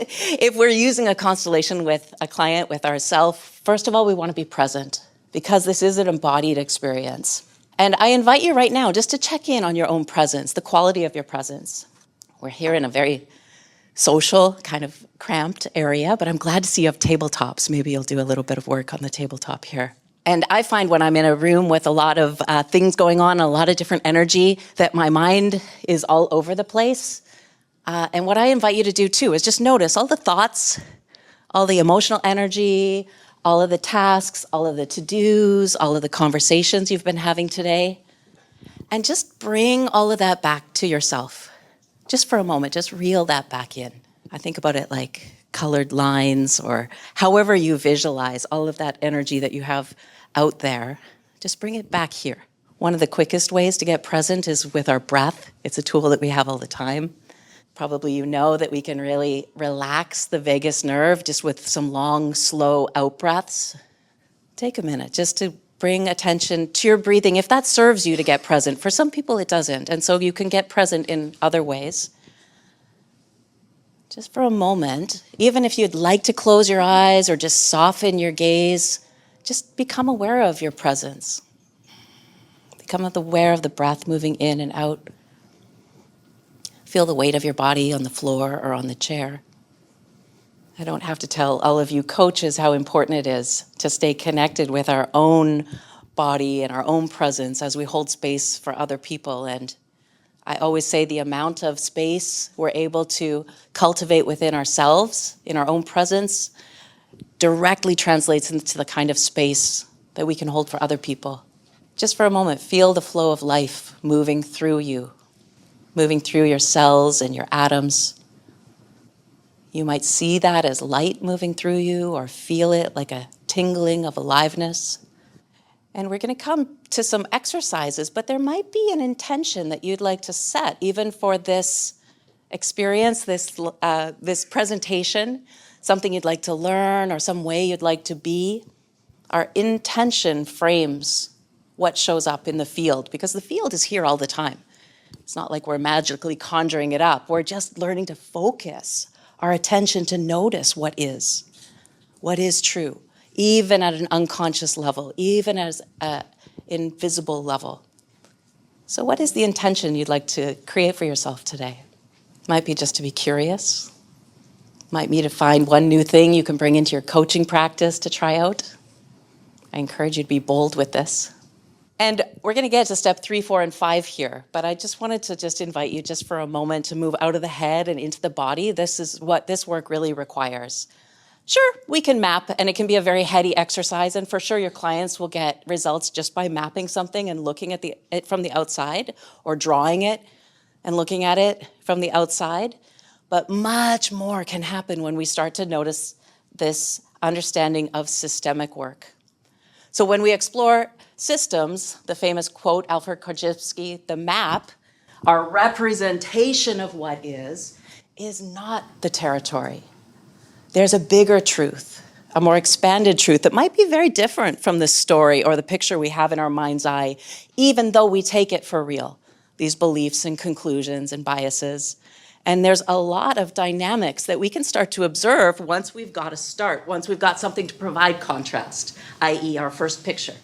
if we're using a constellation with a client, with ourselves, first of all, we want to be present because this is an embodied experience. And I invite you right now just to check in on your own presence, the quality of your presence. We're here in a very social, kind of cramped area, but I'm glad to see you have tabletops. Maybe you'll do a little bit of work on the tabletop here. And I find when I'm in a room with a lot of things going on, a lot of different energy, that my mind is all over the place. And what I invite you to do too is just notice all the thoughts, all the emotional energy, all of the tasks, all of the to-dos, all of the conversations you've been having today. And just bring all of that back to yourself. Just for a moment, just reel that back in. I think about it like colored lines or however you visualize all of that energy that you have out there. Just bring it back here. One of the quickest ways to get present is with our breath. It's a tool that we have all the time. Probably you know that we can really relax the vagus nerve just with some long, slow out breaths. Take a minute just to bring attention to your breathing if that serves you to get present. For some people it doesn't, and so you can get present in other ways. Just for a moment, even if you'd like to close your eyes or just soften your gaze, just become aware of your presence. Become aware of the breath moving in and out. Feel the weight of your body on the floor or on the chair. I don't have to tell all of you coaches how important it is to stay connected with our own body and our own presence as we hold space for other people. And I always say the amount of space we're able to cultivate within ourselves, in our own presence, directly translates into the kind of space that we can hold for other people. Just for a moment, feel the flow of life moving through you, moving through your cells and your atoms. You might see that as light moving through you or feel it like a tingling of aliveness. And we're going to come to some exercises, but there might be an intention that you'd like to set even for this experience, this presentation, something you'd like to learn or some way you'd like to be. Our intention frames what shows up in the field because the field is here all the time. It's not like we're magically conjuring it up. We're just learning to focus our attention to notice what is true, even at an unconscious level, even as an invisible level. So what is the intention you'd like to create for yourself today? Might be just to be curious. Might be to find one new thing you can bring into your coaching practice to try out. I encourage you to be bold with this. And we're going to get to step 3, 4, and 5 here, but I just wanted to just invite you just for a moment to move out of the head and into the body. This is what this work really requires. Sure, we can map, and it can be a very heady exercise, and for sure your clients will get results just by mapping something and looking at it from the outside, or drawing it and looking at it from the outside. But much more can happen when we start to notice this understanding of systemic work. So when we explore systems, the famous quote, Alfred Korzybski, the map, our representation of what is not the territory. There's a bigger truth, a more expanded truth that might be very different from the story or the picture we have in our mind's eye, even though we take it for real, these beliefs and conclusions and biases. And there's a lot of dynamics that we can start to observe once we've got a start, once we've got something to provide contrast, i.e. our first picture.